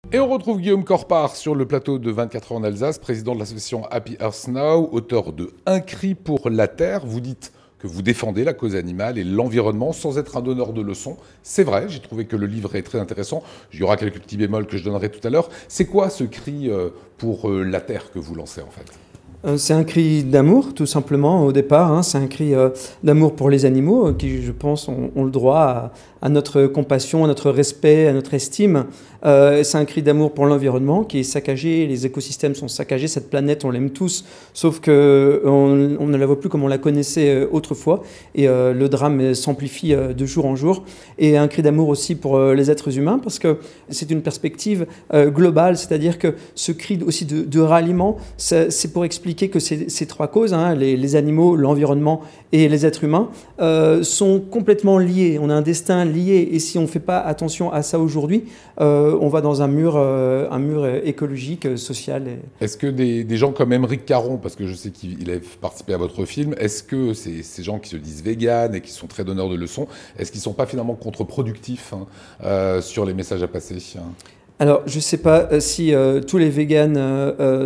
Et on retrouve Guillaume Corpart sur le plateau de 24 heures en Alsace, président de l'association Happy Earth Now, auteur de Un cri pour la Terre. Vous dites que vous défendez la cause animale et l'environnement sans être un donneur de leçons. C'est vrai, j'ai trouvé que le livre est très intéressant. Il y aura quelques petits bémols que je donnerai tout à l'heure. C'est quoi ce cri pour la Terre que vous lancez en fait ? C'est un cri d'amour, tout simplement, au départ. Hein. C'est un cri d'amour pour les animaux qui, je pense, ont le droit à notre compassion, à notre respect, à notre estime. C'est un cri d'amour pour l'environnement qui est saccagé, les écosystèmes sont saccagés, cette planète, on l'aime tous, sauf qu'on ne la voit plus comme on la connaissait autrefois. Et le drame s'amplifie de jour en jour. Et un cri d'amour aussi pour les êtres humains, parce que c'est une perspective globale, c'est-à-dire que ce cri aussi de ralliement, c'est pour expliquer que ces trois causes, hein, les animaux, l'environnement et les êtres humains, sont complètement liés. On a un destin lié, et si on ne fait pas attention à ça aujourd'hui, on va dans un mur écologique, social. Est-ce que des gens comme Émeric Caron, parce que je sais qu'il a participé à votre film, est-ce que ces gens qui se disent véganes et qui sont très donneurs de leçons, est-ce qu'ils ne sont pas finalement contre-productifs sur les messages à passer ? Alors, je ne sais pas si tous les véganes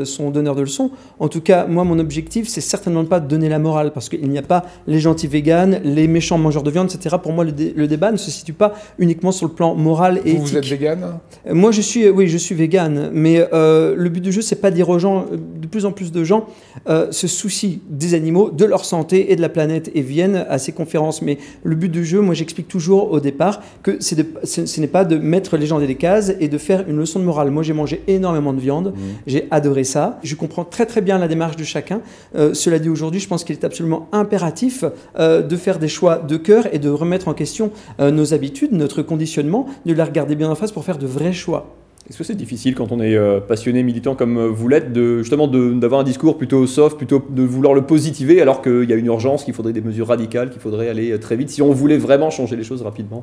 sont donneurs de leçons. En tout cas, moi, mon objectif, c'est certainement pas de donner la morale, parce qu'il n'y a pas les gentils véganes, les méchants mangeurs de viande, etc. Pour moi, le débat ne se situe pas uniquement sur le plan moral et éthique. Vous êtes végane ? Moi, je suis végane, mais le but du jeu, c'est pas dire aux gens, de plus en plus de gens se soucient des animaux, de leur santé et de la planète et viennent à ces conférences. Mais le but du jeu, moi, j'explique toujours au départ que ce n'est pas de mettre les gens dans des cases et de faire une leçon de morale. Moi, j'ai mangé énormément de viande, j'ai adoré ça. Je comprends très très bien la démarche de chacun. Cela dit, aujourd'hui, je pense qu'il est absolument impératif de faire des choix de cœur et de remettre en question nos habitudes, notre conditionnement, de la regarder bien en face pour faire de vrais choix. Est-ce que c'est difficile quand on est passionné, militant comme vous l'êtes, justement d'avoir un discours plutôt soft, plutôt de vouloir le positiver, alors qu'il y a une urgence, qu'il faudrait des mesures radicales, qu'il faudrait aller très vite, si on voulait vraiment changer les choses rapidement ?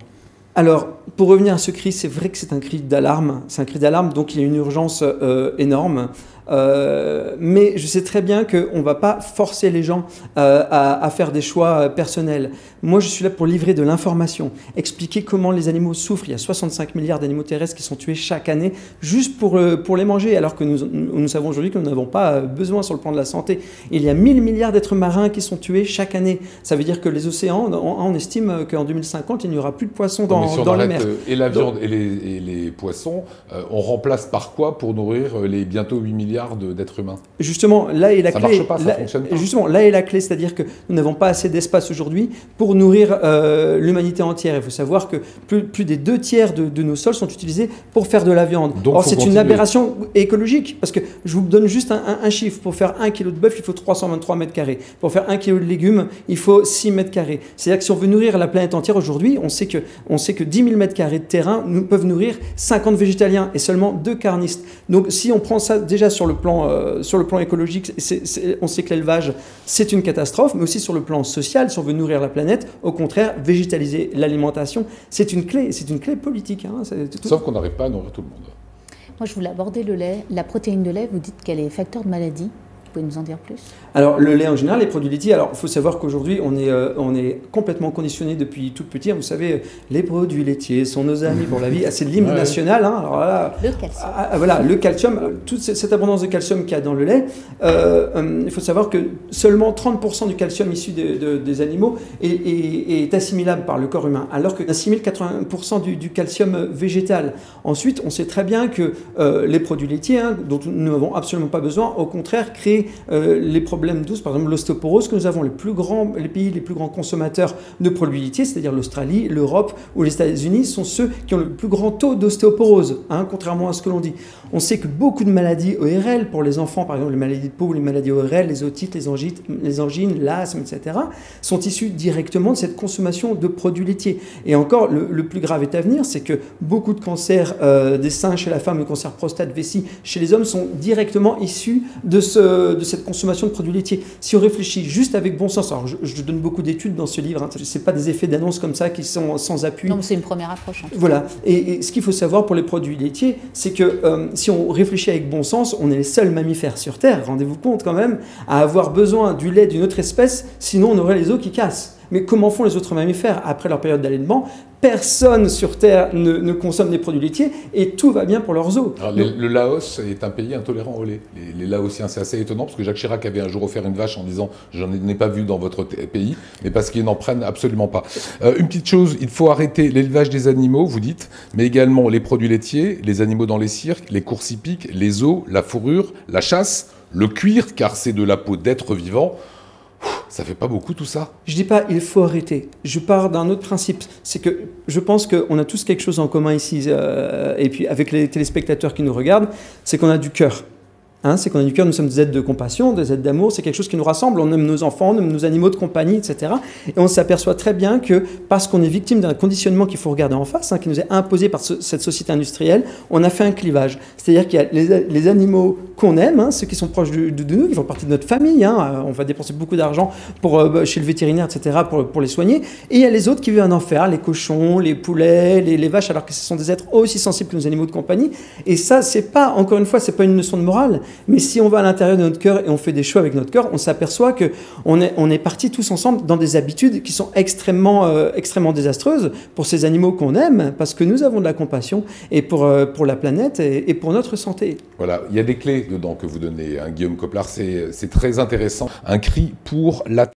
Alors, pour revenir à ce cri, c'est vrai que c'est un cri d'alarme. C'est un cri d'alarme, donc il y a une urgence énorme. Mais je sais très bien qu'on ne va pas forcer les gens à faire des choix personnels. Moi, je suis là pour livrer de l'information, expliquer comment les animaux souffrent. Il y a 65 milliards d'animaux terrestres qui sont tués chaque année juste pour les manger, alors que nous savons aujourd'hui que nous n'avons pas besoin sur le plan de la santé. Il y a 1000 milliards d'êtres marins qui sont tués chaque année. Ça veut dire que les océans, on estime qu'en 2050, il n'y aura plus de poissons dans les mers. Et la viande et les poissons, on remplace par quoi pour nourrir les bientôt 8 milliards d'êtres humains ? Justement, là est la clé. Ça marche pas, ça fonctionne pas. Justement, là est la clé, c'est-à-dire que nous n'avons pas assez d'espace aujourd'hui pour nourrir l'humanité entière. Il faut savoir que plus des 2/3 de nos sols sont utilisés pour faire de la viande. Or, c'est une aberration écologique, parce que je vous donne juste un chiffre. Pour faire 1 kg de bœuf, il faut 323 mètres carrés. Pour faire 1 kg de légumes, il faut 6 mètres carrés. C'est-à-dire que si on veut nourrir la planète entière aujourd'hui, on sait que 10 000 mètres carrés de terrain peuvent nourrir 50 végétaliens et seulement 2 carnistes. Donc, si on prend ça déjà sur le plan écologique, on sait que l'élevage, c'est une catastrophe, mais aussi sur le plan social, si on veut nourrir la planète, au contraire, végétaliser l'alimentation, c'est une clé politique. Hein, Sauf qu'on n'arrive pas à nourrir tout le monde. Moi, je voulais aborder le lait. La protéine de lait, vous dites qu'elle est facteur de maladie. Vous pouvez nous en dire plus ? Alors, le lait en général, les produits laitiers, alors il faut savoir qu'aujourd'hui, on est complètement conditionné depuis tout petit. Vous savez, les produits laitiers sont nos amis pour la vie. C'est l'hymne national. Hein. Alors là, le calcium. Voilà, le calcium, toute cette abondance de calcium qu'il y a dans le lait, il faut savoir que seulement 30% du calcium issu des animaux est assimilable par le corps humain, alors qu'on assimile 80% du calcium végétal. Ensuite, on sait très bien que les produits laitiers, hein, dont nous n'avons absolument pas besoin, au contraire, créent les problèmes d'os, par exemple l'ostéoporose, que nous avons les pays les plus grands consommateurs de produits laitiers, c'est-à-dire l'Australie, l'Europe ou les États-Unis, sont ceux qui ont le plus grand taux d'ostéoporose, hein, contrairement à ce que l'on dit. On sait que beaucoup de maladies ORL pour les enfants, par exemple les maladies de peau, les maladies ORL, les otites, les angines, l'asthme, etc., sont issues directement de cette consommation de produits laitiers. Et encore, le plus grave est à venir, c'est que beaucoup de cancers des seins chez la femme, le cancer prostate, vessie chez les hommes, sont directement issus de cette consommation de produits laitiers. Si on réfléchit juste avec bon sens, alors je donne beaucoup d'études dans ce livre, hein, ce n'est pas des effets d'annonce comme ça qui sont sans appui. Non, c'est une première approche. Voilà. Et ce qu'il faut savoir pour les produits laitiers, c'est que si on réfléchit avec bon sens, on est les seuls mammifères sur Terre, rendez-vous compte quand même, à avoir besoin du lait d'une autre espèce, sinon on aurait les os qui cassent. Mais comment font les autres mammifères après leur période d'allaitement? Personne sur Terre ne consomme des produits laitiers et tout va bien pour leurs os. Alors, le Laos est un pays intolérant au lait. Les Laotiens, c'est assez étonnant parce que Jacques Chirac avait un jour offert une vache en disant « j'en ai pas vu dans votre pays », mais parce qu'ils n'en prennent absolument pas. Une petite chose, il faut arrêter l'élevage des animaux, vous dites, mais également les produits laitiers, les animaux dans les cirques, les courses hippiques, les os, la fourrure, la chasse, le cuir, car c'est de la peau d'êtres vivants. Ça fait pas beaucoup tout ça? Je dis pas il faut arrêter. Je pars d'un autre principe. C'est que je pense qu'on a tous quelque chose en commun ici, et puis avec les téléspectateurs qui nous regardent, c'est qu'on a du cœur. C'est qu'on a du cœur, nous sommes des êtres de compassion, des êtres d'amour, c'est quelque chose qui nous rassemble, on aime nos enfants, on aime nos animaux de compagnie, etc. Et on s'aperçoit très bien que parce qu'on est victime d'un conditionnement qu'il faut regarder en face, qui nous est imposé par cette société industrielle, on a fait un clivage. C'est-à-dire qu'il y a les animaux qu'on aime, ceux qui sont proches de nous, qui font partie de notre famille, on va dépenser beaucoup d'argent chez le vétérinaire, etc., pour les soigner, et il y a les autres qui vivent un enfer, les cochons, les poulets, les vaches, alors que ce sont des êtres aussi sensibles que nos animaux de compagnie. Et ça, c'est pas, encore une fois, c'est pas une leçon de morale. Mais si on va à l'intérieur de notre cœur et on fait des choix avec notre cœur, on s'aperçoit qu'on est partis tous ensemble dans des habitudes qui sont extrêmement désastreuses pour ces animaux qu'on aime, parce que nous avons de la compassion et pour la planète et pour notre santé. Voilà, il y a des clés dedans que vous donnez, Guillaume Coplard, c'est très intéressant. Un cri pour la